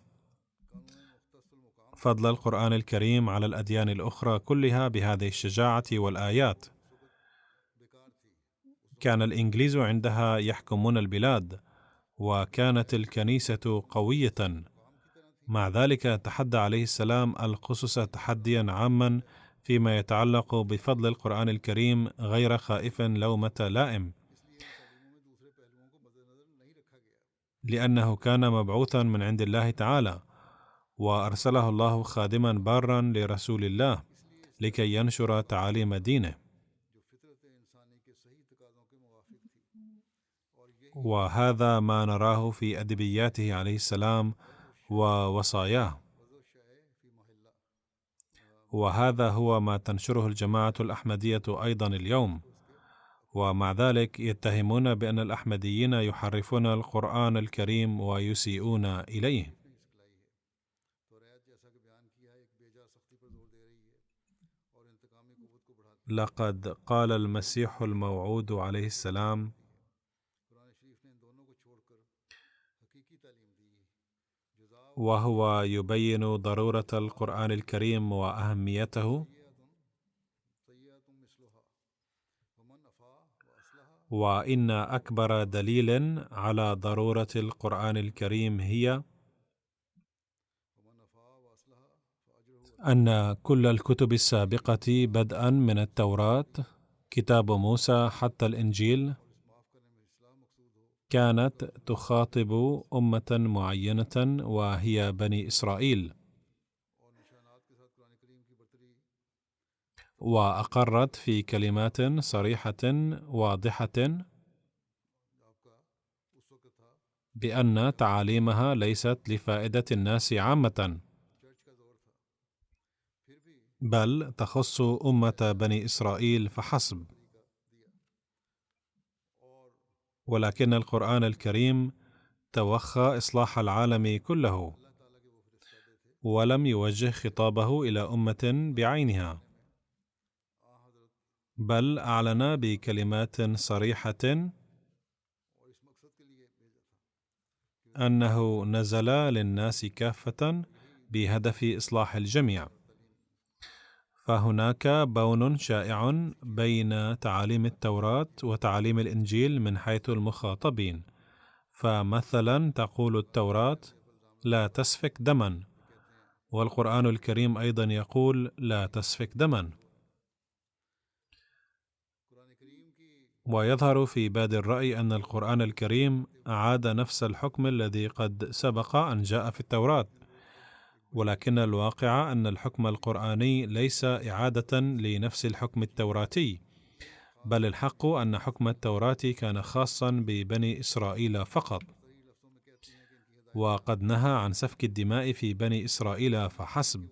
فضل القرآن الكريم على الأديان الأخرى كلها بهذه الشجاعة والآيات. كان الإنجليز عندها يحكمون البلاد، وكانت الكنيسة قوية، مع ذلك تحدى عليه السلام الخصوص تحديا عاما فيما يتعلق بفضل القرآن الكريم غير خائف لومة لائم، لأنه كان مبعوثا من عند الله تعالى، وأرسله الله خادما بارا لرسول الله لكي ينشر تعاليم دينه. وهذا ما نراه في أدبياته عليه السلام ووصاياه، وهذا هو ما تنشره الجماعة الأحمدية أيضا اليوم، ومع ذلك يتهمون بأن الأحمديين يحرفون القرآن الكريم ويسيئون إليه. لقد قال المسيح الموعود عليه السلام: وهو يبين ضرورة القرآن الكريم وأهميته: وإن أكبر دليل على ضرورة القرآن الكريم هي أن كل الكتب السابقة بدءا من التوراة، كتاب موسى حتى الإنجيل، كانت تخاطب أمة معينة وهي بني إسرائيل، وأقرت في كلمات صريحة واضحة بأن تعاليمها ليست لفائدة الناس عامة، بل تخص أمة بني إسرائيل فحسب. ولكن القرآن الكريم توخى إصلاح العالم كله، ولم يوجه خطابه إلى أمة بعينها، بل أعلن بكلمات صريحة أنه نزل للناس كافة بهدف إصلاح الجميع. فهناك بون شائع بين تعاليم التوراة وتعاليم الإنجيل من حيث المخاطبين، فمثلا تقول التوراة: لا تسفك دما، والقرآن الكريم أيضا يقول: لا تسفك دما. ويظهر في بادئ الرأي أن القرآن الكريم أعاد نفس الحكم الذي قد سبق أن جاء في التوراة، ولكن الواقع أن الحكم القرآني ليس إعادة لنفس الحكم التوراتي، بل الحق أن حكم التوراة كان خاصا ببني إسرائيل فقط، وقد نهى عن سفك الدماء في بني إسرائيل فحسب.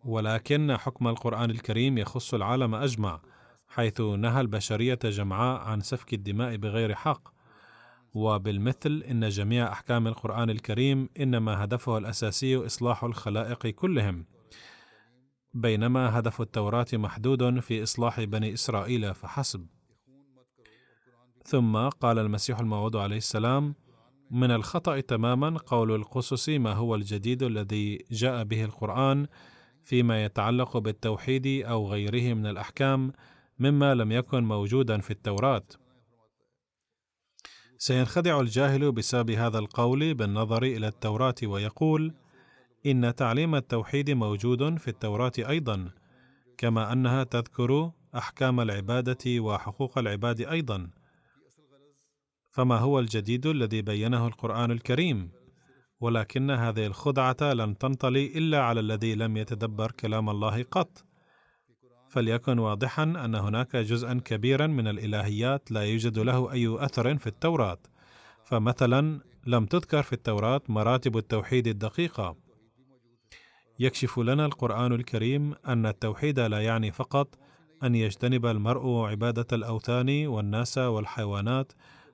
ولكن حكم القرآن الكريم يخص العالم أجمع، حيث نهى البشرية جمعاء عن سفك الدماء بغير حق. وبالمثل إن جميع أحكام القرآن الكريم إنما هدفها الأساسي إصلاح الخلائق كلهم، بينما هدف التوراة محدود في إصلاح بني إسرائيل فحسب. ثم قال المسيح الموعود عليه السلام: من الخطأ تماما قول القصص ما هو الجديد الذي جاء به القرآن فيما يتعلق بالتوحيد أو غيره من الأحكام مما لم يكن موجودا في التوراة. سينخدع الجاهل بسبب هذا القول بالنظر إلى التوراة ويقول: إن تعليم التوحيد موجود في التوراة أيضا، كما أنها تذكر أحكام العبادة وحقوق العباد أيضا. فما هو الجديد الذي بينه القرآن الكريم؟ ولكن هذه الخدعة لن تنطلي إلا على الذي لم يتدبر كلام الله قط. فليكن واضحا أن هناك جزءا كبيرا من الإلهيات لا يوجد له أي أثر في التوراة. فمثلا لم تذكر في التوراة مراتب التوحيد الدقيقة. يكشف لنا القرآن الكريم أن التوحيد لا يعني فقط أن يجتنب المرء عبادة الأوثان والناس والحيوانات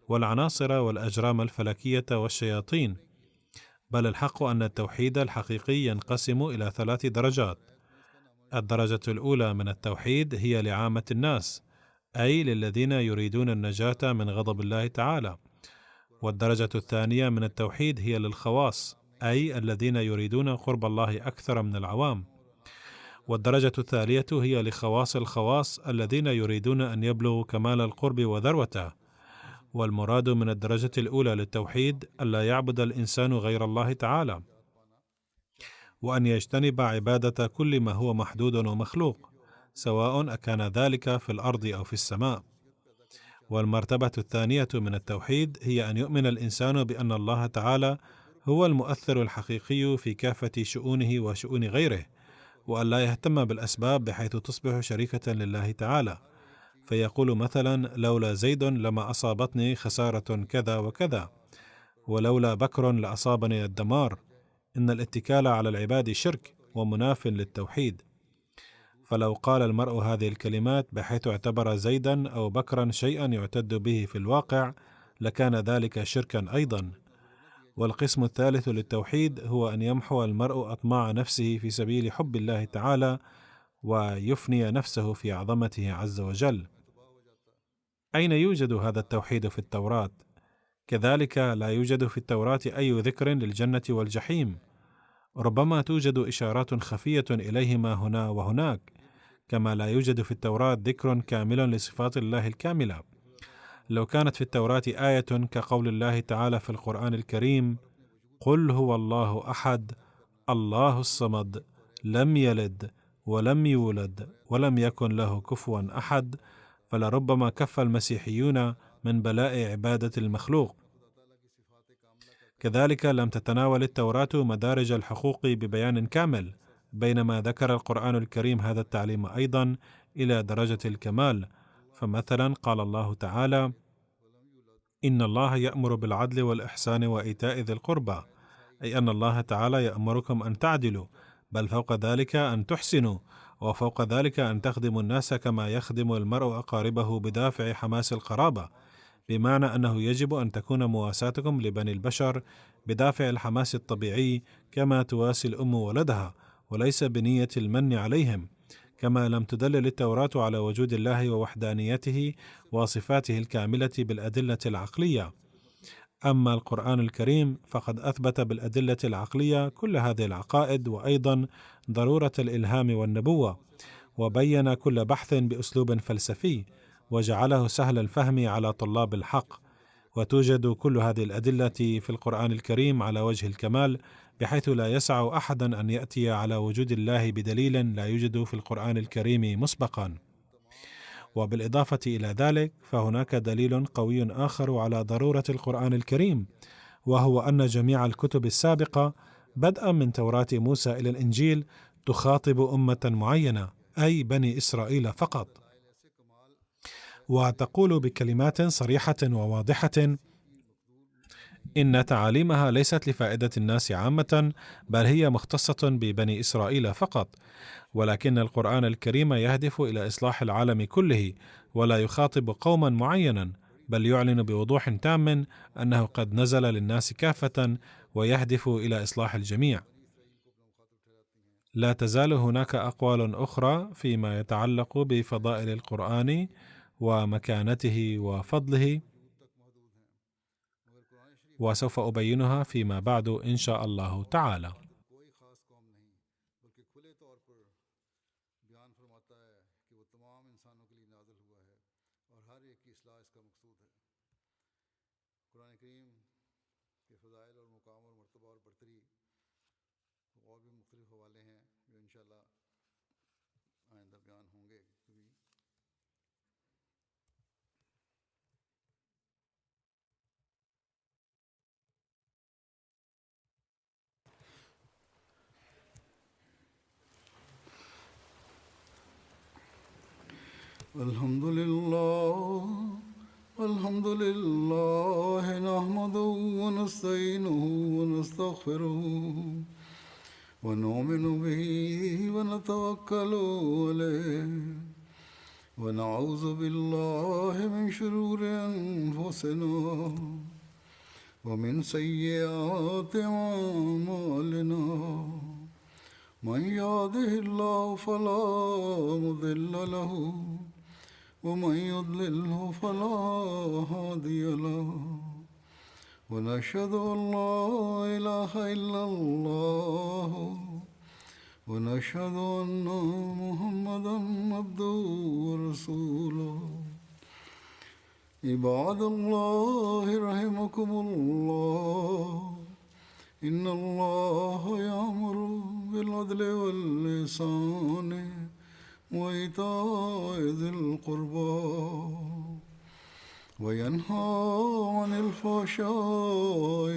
والعناصر والأجرام الفلكية والشياطين، بل الحق أن التوحيد الحقيقي ينقسم إلى 3 درجات. الدرجة الأولى من التوحيد هي لعامة الناس، أي للذين يريدون النجاة من غضب الله تعالى. والدرجة الثانية من التوحيد هي للخواص، أي الذين يريدون قرب الله أكثر من العوام. والدرجة الثالثة هي لخواص الخواص الذين يريدون أن يبلغوا كمال القرب وذروته. والمراد من الدرجة الأولى للتوحيد ألا يعبد الإنسان غير الله تعالى، وأن يجتنب عبادة كل ما هو محدود ومخلوق، سواء أكان ذلك في الأرض أو في السماء. والمرتبة الثانية من التوحيد هي أن يؤمن الإنسان بأن الله تعالى هو المؤثر الحقيقي في كافة شؤونه وشؤون غيره، وأن لا يهتم بالأسباب بحيث تصبح شريكة لله تعالى، فيقول مثلا: لولا زيد لما أصابتني خسارة كذا وكذا، ولولا بكر لأصابني الدمار. إن الاتكال على العباد شرك ومناف للتوحيد. فلو قال المرء هذه الكلمات بحيث اعتبر زيدا أو بكرا شيئا يعتد به في الواقع، لكان ذلك شركا أيضا. والقسم الثالث للتوحيد هو أن يمحو المرء أطماع نفسه في سبيل حب الله تعالى، ويفني نفسه في عظمته عز وجل. أين يوجد هذا التوحيد في التوراة؟ كذلك لا يوجد في التوراة أي ذكر للجنة والجحيم. ربما توجد إشارات خفية إليهما هنا وهناك، كما لا يوجد في التوراة ذكر كامل لصفات الله الكاملة. لو كانت في التوراة آية كقول الله تعالى في القرآن الكريم: قل هو الله أحد الله الصمد لم يلد ولم يولد ولم يكن له كفوا أحد، فلربما كف المسيحيون من بلاء عبادة المخلوق. كذلك لم تتناول التوراة مدارج الحقوق ببيان كامل، بينما ذكر القرآن الكريم هذا التعليم أيضا إلى درجة الكمال. فمثلا قال الله تعالى: إن الله يأمر بالعدل والإحسان وإيتاء ذي القربى، أي أن الله تعالى يأمركم أن تعدلوا، بل فوق ذلك أن تحسنوا، وفوق ذلك أن تخدموا الناس كما يخدم المرء أقاربه بدافع حماس القرابة، بمعنى أنه يجب أن تكون مواساتكم لبني البشر بدافع الحماس الطبيعي كما تواسي الأم ولدها، وليس بنية المن عليهم. كما لم تدلل التوراة على وجود الله ووحدانيته وصفاته الكاملة بالأدلة العقلية. أما القرآن الكريم فقد أثبت بالأدلة العقلية كل هذه العقائد، وأيضا ضرورة الإلهام والنبوة، وبين كل بحث بأسلوب فلسفي، وجعله سهل الفهم على طلاب الحق. وتوجد كل هذه الأدلة في القرآن الكريم على وجه الكمال، بحيث لا يسع أحدا أن يأتي على وجود الله بدليل لا يوجد في القرآن الكريم مسبقا. وبالإضافة إلى ذلك فهناك دليل قوي آخر على ضرورة القرآن الكريم، وهو أن جميع الكتب السابقة بدءا من توراة موسى إلى الإنجيل تخاطب أمة معينة، أي بني إسرائيل فقط، وتقول بكلمات صريحة وواضحة إن تعاليمها ليست لفائدة الناس عامة، بل هي مختصة ببني إسرائيل فقط. ولكن القرآن الكريم يهدف إلى إصلاح العالم كله، ولا يخاطب قوما معينا، بل يعلن بوضوح تام أنه قد نزل للناس كافة ويهدف إلى إصلاح الجميع. لا تزال هناك أقوال أخرى فيما يتعلق بفضائل القرآن ومكانته وفضله، وسوف أبينها فيما بعد إن شاء الله تعالى. الحمد لله نحمده ونستعينه ونستغفره ونؤمن به ونتوكل عليه ونعوذ بالله من شرور أنفسنا ومن سيئات أعمالنا من يهده الله فلا مضل له ومن يضلله فلا هادي له ونشهد أن لا إله إلا الله ونشهد أن محمدا عبده ورسوله عباد الله رحمكم الله إن الله يأمر بالعدل والإحسان وإيتاء ذي القربى وينهى عن الفحشاء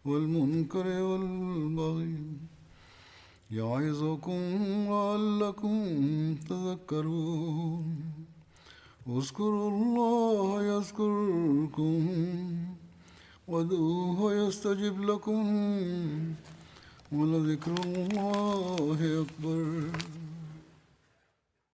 والمنكر والبغي يعظكم لعلكم تذكرون اذكروا الله يذكركم وادعوه يستجب لكم ولذكر الله أكبر.